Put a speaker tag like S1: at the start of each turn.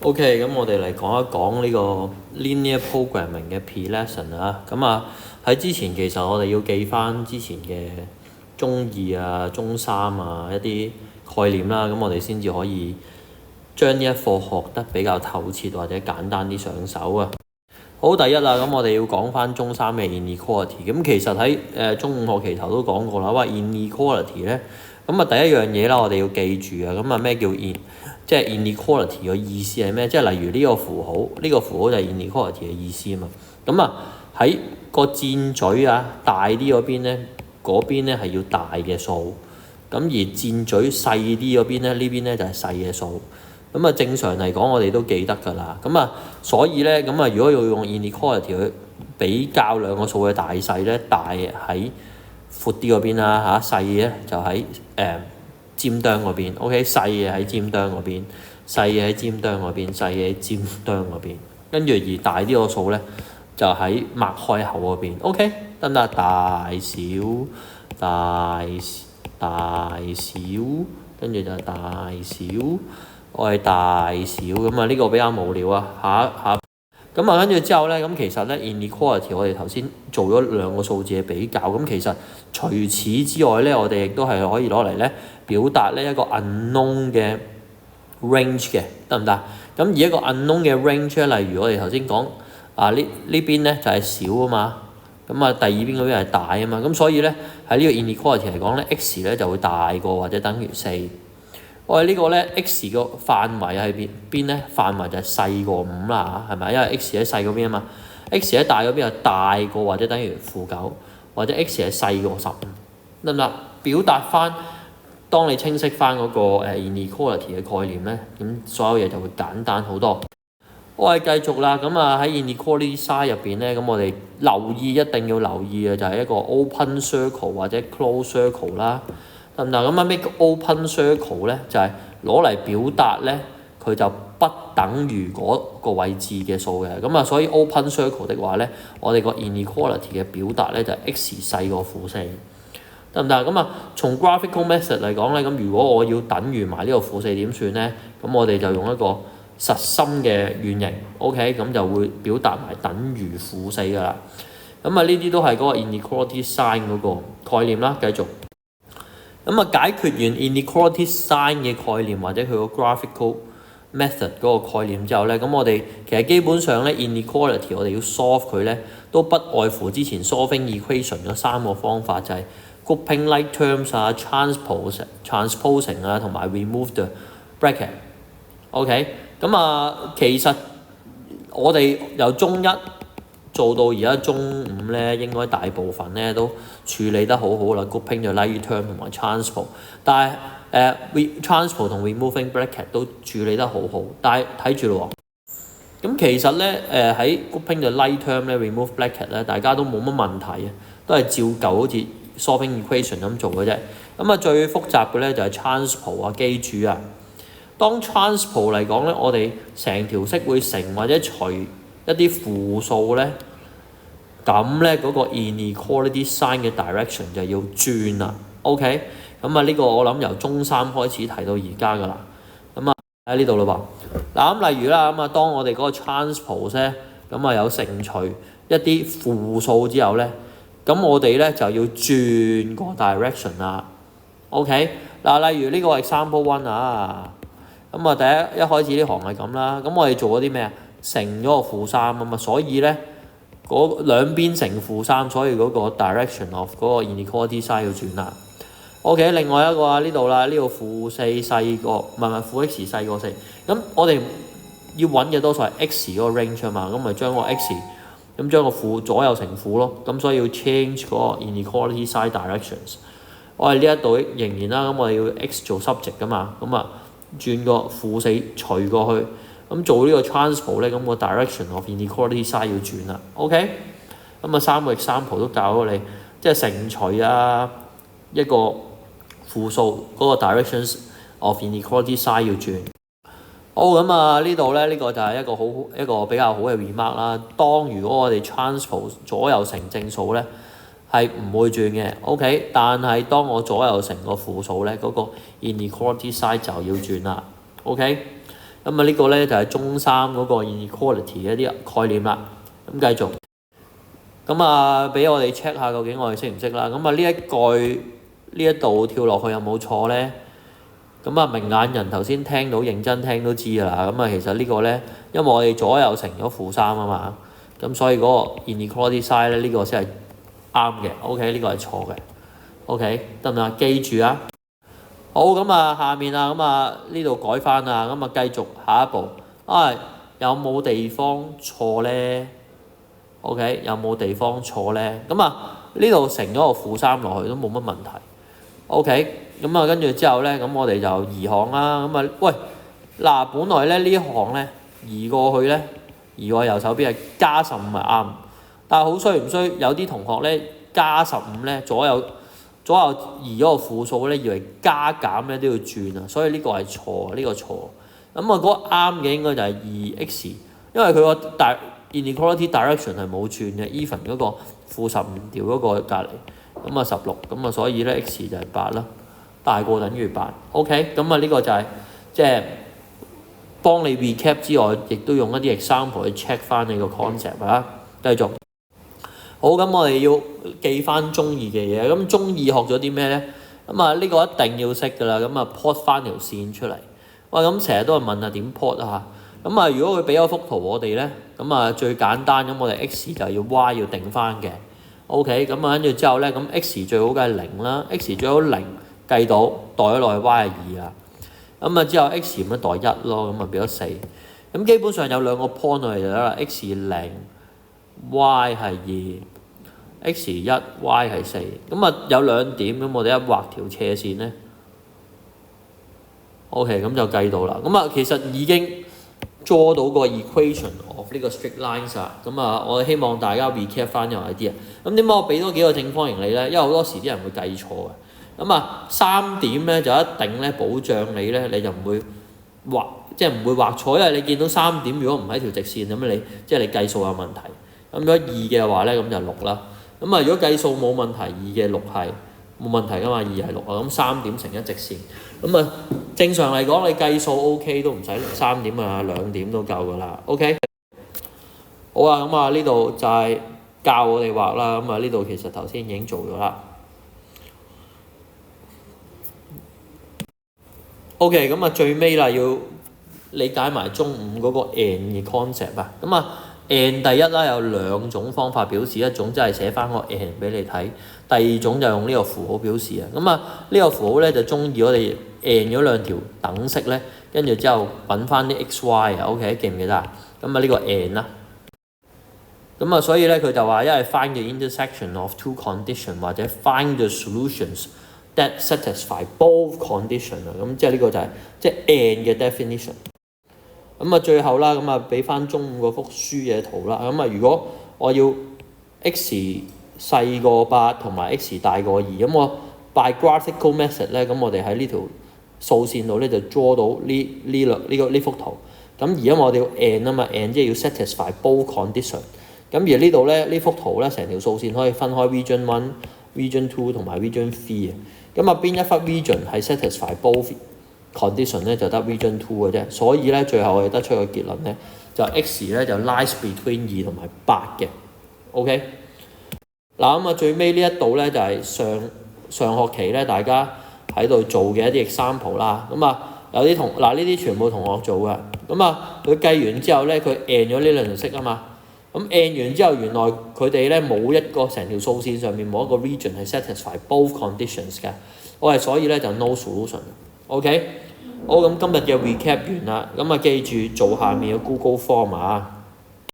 S1: OK，咁我哋嚟講一講呢個 linear programming 嘅 P-lesson 啊。咁啊喺之前其實我哋要記翻之前嘅中二啊、中三啊一啲概念啦，咁我哋先至可以將呢一課學得比較透徹或者簡單啲上手啊。好，第一啦，咁我哋要講翻中三嘅 inequality。咁其實喺中五學期頭都講過啦，話 inequality 咧，咁啊第一樣嘢啦，我哋要記住啊。咁啊咩叫即係 inequality 嘅意思係咩？即係例如呢個符號，呢個符號就係 inequality 嘅意思啊嘛。咁啊喺個箭嘴啊大啲嗰邊咧，嗰邊咧係要大嘅數，咁而箭嘴細啲嗰邊咧，呢邊咧就係細嘅數。咁啊正常嚟講，我哋都記得㗎啦。咁啊，所以咧，咁啊，如果要用 inequality 去比較兩個數嘅大細咧，大喺闊啲嗰邊啦嚇，細嘅咧就喺尖端嗰邊。OK， 細嘅喺尖端嗰邊，細嘅喺尖端嗰邊，細嘅喺尖端嗰邊。跟住而大啲個數咧，就喺擘開口嗰邊。OK， 得唔得？大小跟住就大小。我係大小咁啊，呢個比較無聊啊。下咁啊，跟住之後咧，咁其實咧 inequality 我哋頭先做咗兩個數字嘅比較，咁其實除此之外咧，我哋亦都係可以攞嚟咧表達呢一個 unknown 嘅 range 嘅，得唔得？咁而一個 unknown 嘅 range 咧，例如我哋頭先講啊呢邊咧就係小啊嘛，咁啊第二邊嗰邊係大啊嘛，咁所以咧喺呢個 inequality 嚟講咧 x 咧就會大過或者等於4。我哋呢個咧 x 個範圍喺邊咧？範圍就係細過5啦嚇，係咪？因為 x 喺細嗰邊啊嘛 ，x 喺大嗰邊就大過或者等於-9，或者 x 係細過15，得唔得？表達翻，當你清晰翻嗰個inequality 嘅概念咧，咁所有嘢就會簡單好多。我哋繼續啦，咁啊喺 inequality sign 入邊咧，咁我哋一定要留意嘅就係一個 open circle 或者 close circle 啦。咁咩叫 open circle 咧？就係攞嚟表達咧，佢就不等於嗰個位置嘅數嘅。咁啊，所以 open circle 的話咧，我哋個 inequality 嘅表達咧就係 x 細過-4，得唔得？咁啊，從 graphical method 嚟講咧，咁如果我要等於埋呢個-4點算咧？咁我哋就用一個實心嘅圓形 ，OK， 咁就會表達埋等於-4㗎啦。咁啊，呢啲都係嗰個 inequality sign 嗰個概念啦。繼續。咁啊，解決完 inequality sign 嘅概念或者佢個 graphical method 嗰個概念之後咧，咁我哋其實基本上咧 inequality 我哋要 solve 佢咧，都不外乎之前 solving equation 嗰3個方法，就係 grouping like terms 啊、transposing 啊，同埋 remove the bracket。OK， 咁啊，其實我哋由中一做到而家中5咧，應該大部分咧都處理得好好啦。grouping 就 like term 同埋 transpose， 但係transpose 同 removing bracket 都處理得好好。但係睇住咯喎，咁其實咧喺 grouping 就 like term 咧 remove bracket 咧，大家都冇乜問題啊，都係照舊好似 solving equation 咁做嘅啫。咁啊最複雜嘅咧就係 transpose 啊，記住啊，當 transpose 嚟講咧，我哋成條式會乘或者除一啲負數咧，咁咧嗰個 inequality sign 嘅 direction 就要轉啦。OK， 咁啊呢個我諗由中3開始提到而家㗎啦。咁啊喺呢度咯噃。嗱咁例如啦，咁啊當我哋嗰個 transpose 咧，咁啊有乘除一啲負數之後咧，咁我哋咧就要轉個 direction 啦。OK， 嗱例如呢個係 example 1啊，咁啊一開始呢行係咁啦，咁我哋做咗啲咩啊？乘咗個-3啊嘛，所以咧嗰兩邊乘-3，所以嗰個 direction of 嗰個 inequality sign 要轉啦。OK， 另外一個啊呢度啦，呢度-4細過唔係-x 細過4，咁我哋要揾嘅多數係 x 嗰個 range 啊嘛，咁咪將個 x 咁將個左右乘負咯，咁所以要 change 嗰個 inequality sign directions。我哋呢一度仍然啦，咁我哋要 x 做 subject 噶嘛，咁啊轉個-4除過去。咁做呢個 transpose 咧，咁個 direction of inequality sign 要轉啦。OK， 咁啊3個 example 都教咗你，即係乘除啊一個負數嗰個 directions of inequality sign 要轉。好，咁啊呢度咧呢個就係一個比較好嘅 remark 啦。當如果我哋 transpose 左右乘正數咧係唔會轉嘅。OK， 但係當我左右乘個負數咧，嗰個 inequality sign 就要轉啦。OK。咁啊呢個咧就係中三嗰個 inequality 嘅一啲概念啦。咁繼續，咁啊俾我哋 check 下究竟我哋識唔識啦。咁啊呢一句呢一度跳落去有冇錯咧？咁啊明眼人頭先聽到認真聽都知㗎啦。咁啊其實呢個咧，因為我哋左右乘咗負3啊嘛，咁所以嗰個 inequality sign 咧呢個先係啱嘅。OK 呢個係錯嘅。OK 得唔得？記住啊！好，咁啊下面啊，咁啊呢度改翻啊，咁啊繼續下一步。有冇地方錯咧？OK 有冇地方錯咧？咁啊呢度乘咗個負3落去都冇乜問題。OK 咁啊跟住之後咧，咁我哋就移項啦。咁啊喂嗱，本來咧呢行咧移過去咧，移過右手邊係加15係啱，但係好衰唔衰？有啲同學咧加15咧左右移咗個負數咧，以為加減咧都要轉啊，所以呢個係錯，呢個錯。咁啊嗰個啱嘅應該就係 2x， 因為佢個inequality direction 係冇轉嘅 ，even 嗰個負15調嗰個隔離，咁啊16，咁啊所以咧 x 就係8啦，大過等於8。OK， 咁啊呢個就係即係幫你 recap 之外，亦都用一啲 example 去 check 翻你個 concept 啊。繼續。好，咁我哋要記翻中二嘅嘢。咁中二學咗啲咩咧？咁啊呢個一定要識㗎啦。咁啊 plot 翻條線出嚟。喂，咁成日都係問下點 plot 啊？咁啊如果佢俾咗幅圖我哋咧，咁啊最簡單咁我哋 x 就要 y 要定翻嘅。OK，咁啊跟住之後咧，咁 x 最好梗係0啦 ，x 最好0計到代咗落去 y 係2啊。咁啊之後 x 咪代1咯，咁啊變咗4。咁基本上有兩個 point 我哋就得啦 ，x 0。y 係2 x 1 y 係4，咁啊有兩點，咁我哋一畫條斜線咧 ，OK 咁就計到啦。咁啊其實已經 draw 到個 equation of 呢個 straight lines 啊。咁啊我希望大家 recap 翻呢個 idea。咁點解我俾多幾個正方形你咧？因為好多時啲人會計錯嘅。咁啊3點咧就一定咧保障你咧，你就唔會畫，即係唔會畫錯，因為你見到3點如果唔係條直線咁你即係你計數有問題。咁如果2嘅話咧，咁就6啦。咁啊，如果計數冇問題，2嘅6係冇問題噶嘛，2係6啊。咁3點成一直線。咁啊，正常嚟講，你計數 OK 都唔使3點啊，2點都夠噶啦。OK。好啊，咁啊呢度就係教我哋畫啦。咁啊呢度其實頭先已經做咗啦。OK，咁啊最尾啦，要理解埋中5嗰個 and 嘅 concept 啊。咁啊。and 第一啦，有兩種方法表示，一種即係寫翻個 and 俾你睇，第二種就用呢個符號表示啊。咁啊，呢個符號咧就中意我哋 and 咗兩條等式咧，跟住之後揾翻啲 x y 啊。OK， 記唔記得啊？咁啊呢個 and 啦。咁啊，所以咧佢就話，一係 find the intersection of two conditions， 或者 find the solutions that satisfy both conditions 啊。咁即係呢個就係即係 and 嘅 definition。咁啊，最後啦，咁啊，俾翻中5嗰幅書嘅圖啦。咁啊，如果我要 x 細過8同埋 x 大過2，咁我 by graphical method 咧，咁我哋喺呢條數線度咧就 draw 到呢幅圖。咁而因為我哋要 and 啊嘛 ，and 即係要 satisfy both condition。咁而呢度咧，呢幅圖咧，成條數線可以分開 region 1、region 2同埋 region 3嘅。咁啊，邊一忽 region 係 satisfy both condition 咧就得 region 2嘅啫，所以咧最後我哋得出個結論咧就 x 咧就 lies between 2同埋8嘅。OK， 嗱咁啊最尾呢一度咧就係上學期咧大家喺度做嘅一啲 example 啦。咁啊有啲呢啲全部同學做嘅。咁啊佢計完之後咧佢 and 咗呢兩條式啊嘛。咁 and 完之後原來佢哋咧冇一個成條數線上面冇一個 region 係 satisfy both conditions 嘅。所以咧就 no solution。OK， 好，咁今日嘅 recap 完啦，咁啊記住做下面嘅 Google Form 啊。